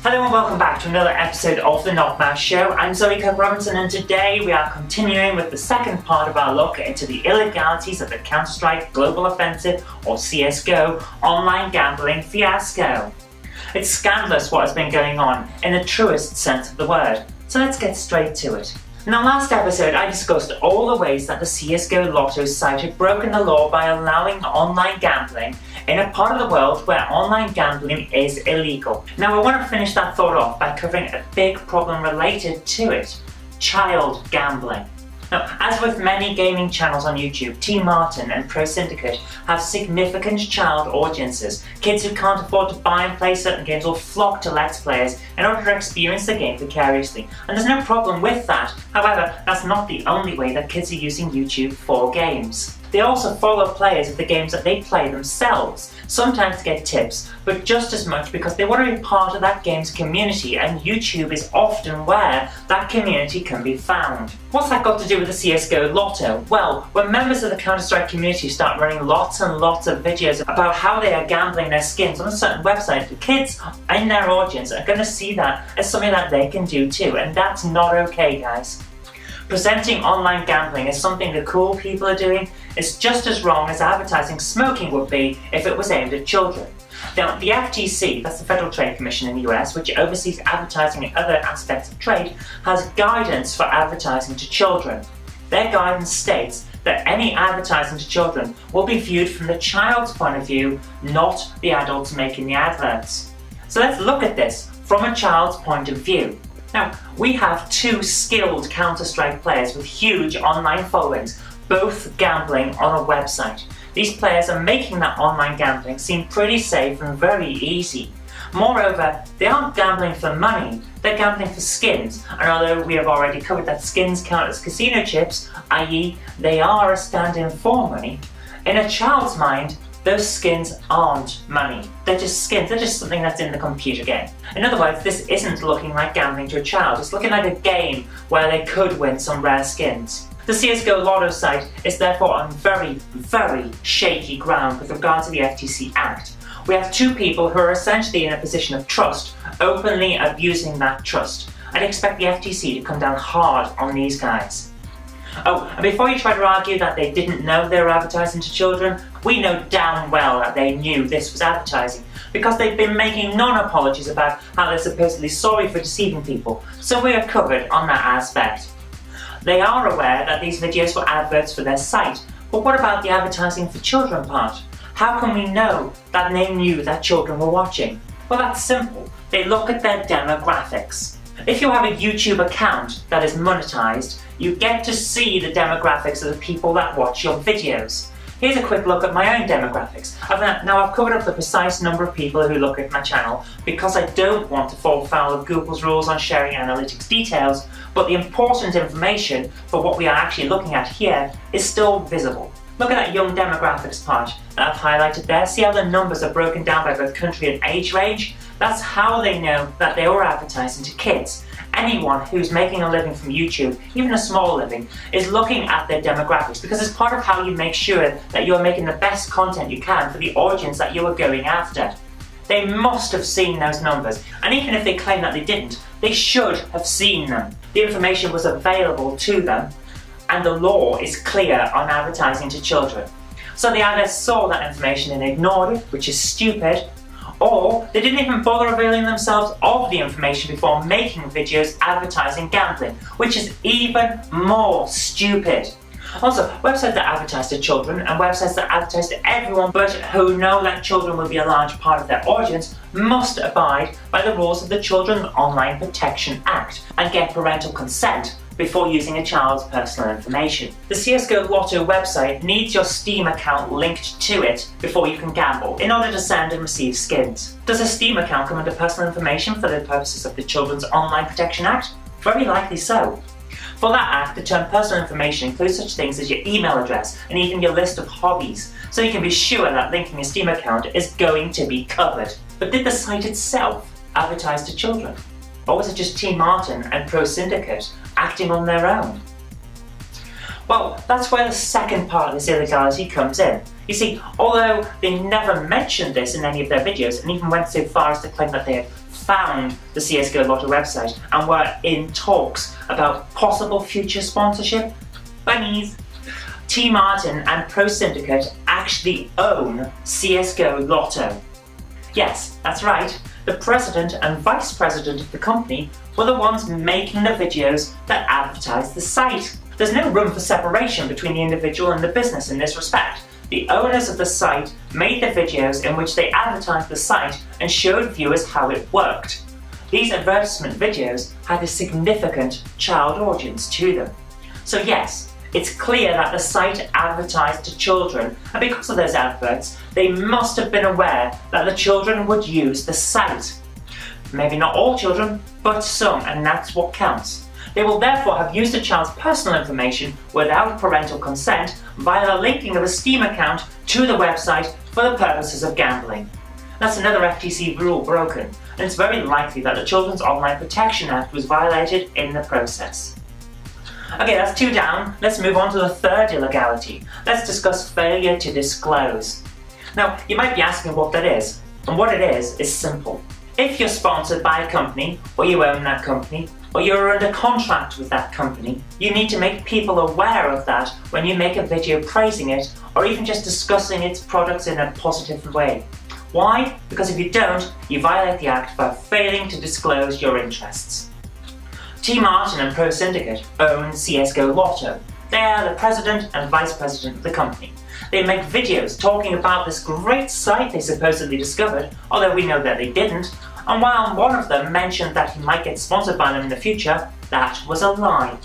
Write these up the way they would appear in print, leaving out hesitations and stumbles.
Hello and welcome back to another episode of the Knockmouse Show. I'm Kirk-Robinson and today we are continuing with the second part of our look into the illegalities of the CounterStrike Global Offensive, or CSGO, online gambling fiasco. It's scandalous what has been going on in the truest sense of the word, so let's get straight to it. In the last episode I discussed all the ways that the CSGO Lotto site had broken the law by allowing online gambling in a part of the world where online gambling is illegal. Now I want to finish that thought off by covering a big problem related to it: child gambling. Now, as with many gaming channels on YouTube, Team Martin and Pro Syndicate have significant child audiences. Kids who can't afford to buy and play certain games will flock to Let's Players in order to experience the game vicariously. And there's no problem with that. However, that's not the only way that kids are using YouTube for games. They also follow players of the games that they play themselves, sometimes to get tips, but just as much because they want to be part of that game's community, and YouTube is often where that community can be found. What's that got to do with the CSGO Lotto? Well, when members of the Counter-Strike community start running lots and lots of videos about how they are gambling their skins on a certain website, the kids in their audience are going to see that as something that they can do too, and that's not okay, guys. Presenting online gambling as something the cool people are doing is just as wrong as advertising smoking would be if it was aimed at children. Now, the FTC, that's the Federal Trade Commission in the US, which oversees advertising and other aspects of trade, has guidance for advertising to children. Their guidance states that any advertising to children will be viewed from the child's point of view, not the adults making the adverts. So let's look at this from a child's point of view. Now, we have two skilled Counter-Strike players with huge online followings, both gambling on a website. These players are making that online gambling seem pretty safe and very easy. Moreover, they aren't gambling for money, they're gambling for skins, and although we have already covered that skins count as casino chips, i.e. they are a stand-in for money, in a child's mind, those skins aren't money. They're just skins, they're just something that's in the computer game. In other words, this isn't looking like gambling to a child, it's looking like a game where they could win some rare skins. The CSGO Lotto site is therefore on very, very shaky ground with regard to the FTC Act. We have two people who are essentially in a position of trust, openly abusing that trust. I'd expect the FTC to come down hard on these guys. Oh, and before you try to argue that they didn't know they were advertising to children, we know damn well that they knew this was advertising, because they've been making non-apologies about how they're supposedly sorry for deceiving people, so we are covered on that aspect. They are aware that these videos were adverts for their site, but what about the advertising for children part? How can we know that they knew that children were watching? Well, that's simple. They look at their demographics. If you have a YouTube account that is monetized, you get to see the demographics of the people that watch your videos. Here's a quick look at my own demographics. Now I've covered up the precise number of people who look at my channel because I don't want to fall foul of Google's rules on sharing analytics details, but the important information for what we are actually looking at here is still visible. Look at that young demographics part that I've highlighted there. See how the numbers are broken down by both country and age range? That's how they know that they were advertising to kids. Anyone who's making a living from YouTube, even a small living, is looking at their demographics because it's part of how you make sure that you're making the best content you can for the audience that you are going after. They must have seen those numbers, and even if they claim that they didn't, they should have seen them. The information was available to them, and the law is clear on advertising to children. So they either saw that information and ignored it, which is stupid, or they didn't even bother availing themselves of the information before making videos advertising gambling, which is even more stupid. Also, websites that advertise to children and websites that advertise to everyone but who know that children will be a large part of their audience must abide by the rules of the Children's Online Protection Act and get parental consent before using a child's personal information. The CSGO Lotto website needs your Steam account linked to it before you can gamble in order to send and receive skins. Does a Steam account come under personal information for the purposes of the Children's Online Protection Act? Very likely so. For that act, the term personal information includes such things as your email address and even your list of hobbies, so you can be sure that linking a Steam account is going to be covered. But did the site itself advertise to children? Or was it just Team Martin and Pro Syndicate acting on their own? Well, that's where the second part of this illegality comes in. You see, although they never mentioned this in any of their videos and even went so far as to claim that they had found the CSGO Lotto website and were in talks about possible future sponsorship. Bunnies! T Martin and Pro Syndicate actually own CSGO Lotto. Yes, that's right. The president and vice president of the company were the ones making the videos that advertised the site. There's no room for separation between the individual and the business in this respect. The owners of the site made the videos in which they advertised the site and showed viewers how it worked. These advertisement videos had a significant child audience to them. So yes, it's clear that the site advertised to children, and because of those adverts, they must have been aware that the children would use the site. Maybe not all children, but some, and that's what counts. They will therefore have used a child's personal information without parental consent via the linking of a Steam account to the website for the purposes of gambling. That's another FTC rule broken, and it's very likely that the Children's Online Protection Act was violated in the process. Okay, that's 2 down. Let's move on to the third illegality. Let's discuss failure to disclose. Now, you might be asking what that is, and what it is simple. If you're sponsored by a company, or you own that company, or you're under contract with that company, you need to make people aware of that when you make a video praising it, or even just discussing its products in a positive way. Why? Because if you don't, you violate the act by failing to disclose your interests. T Martin and Pro Syndicate own CSGO Lotto. They are the president and vice president of the company. They make videos talking about this great site they supposedly discovered, although we know that they didn't, and while one of them mentioned that he might get sponsored by them in the future, that was a lie.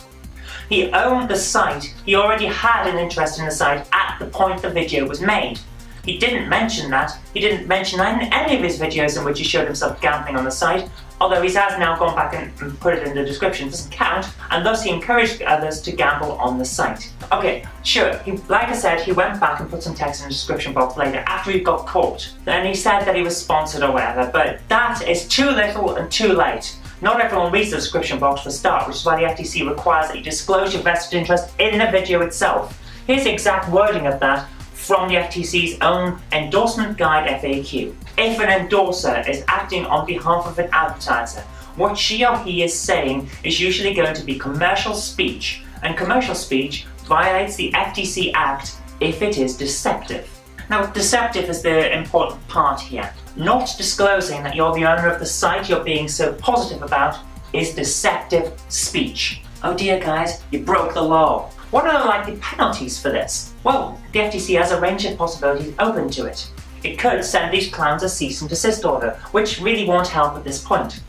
He owned the site, he already had an interest in the site at the point the video was made. He didn't mention that, he didn't mention that in any of his videos in which he showed himself gambling on the site, although he has now gone back and put it in the description, it doesn't count, and thus he encouraged others to gamble on the site. Okay, sure, like I said, he went back and put some text in the description box later after he got caught. Then he said that he was sponsored or whatever, but that is too little and too late. Not everyone reads the description box for a start, which is why the FTC requires that you disclose your vested interest in the video itself. Here's the exact wording of that from the FTC's own endorsement guide FAQ. If an endorser is acting on behalf of an advertiser, what she or he is saying is usually going to be commercial speech, and commercial speech violates the FTC Act if it is deceptive. Now, deceptive is the important part here. Not disclosing that you're the owner of the site you're being so positive about is deceptive speech. Oh dear guys, you broke the law. What are the likely penalties for this? Well, the FTC has a range of possibilities open to it. It could send these clowns a cease and desist order, which really won't help at this point.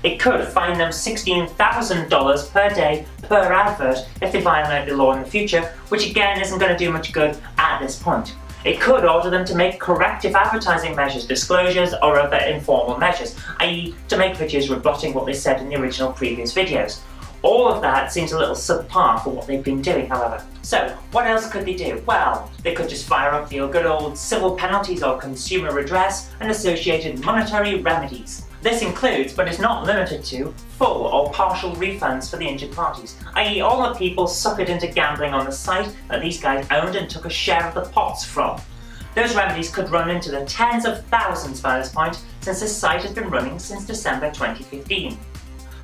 It could fine them $16,000 per day per advert if they violate the law in the future, which again isn't going to do much good at this point. It could order them to make corrective advertising measures, disclosures, or other informal measures, i.e. to make videos rebutting what they said in the original previous videos. All of that seems a little subpar for what they've been doing, however. So, what else could they do? Well, they could just fire up the good old civil penalties or consumer redress and associated monetary remedies. This includes, but is not limited to, full or partial refunds for the injured parties, i.e. all the people suckered into gambling on the site that these guys owned and took a share of the pots from. Those remedies could run into the tens of thousands by this point, since this site has been running since December 2015.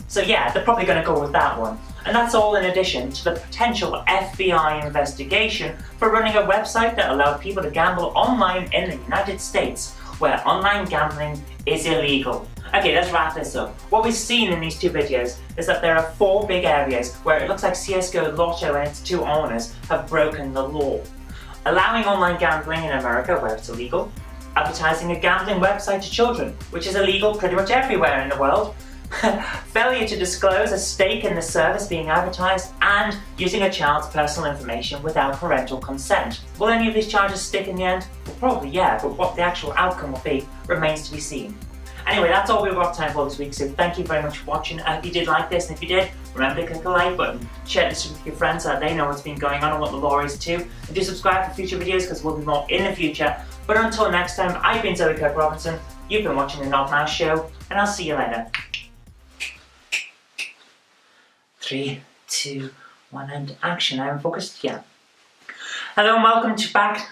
So yeah, they're probably going to go with that one. And that's all in addition to the potential FBI investigation for running a website that allowed people to gamble online in the United States, where online gambling is illegal. Okay, let's wrap this up. What we've seen in these 2 videos is that there are 4 big areas where it looks like CSGO Lotto and its 2 owners have broken the law. Allowing online gambling in America where it's illegal, advertising a gambling website to children, which is illegal pretty much everywhere in the world, failure to disclose a stake in the service being advertised, and using a child's personal information without parental consent. Will any of these charges stick in the end? Well, probably yeah, but what the actual outcome will be remains to be seen. Anyway, that's all we've got time for this week, so thank you very much for watching. I hope you did like this, and if you did, remember to click the like button, share this with your friends so that they know what's been going on and what the law is too, and do subscribe for future videos because we'll be more in the future. But until next time, I've been Kirk-Robinson, you've been watching the Not Mouse Show, and I'll see you later. 3, 2, 1, and action. I am focused. Yeah. Hello and welcome back.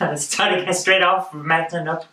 Let's start again straight off from mountain up.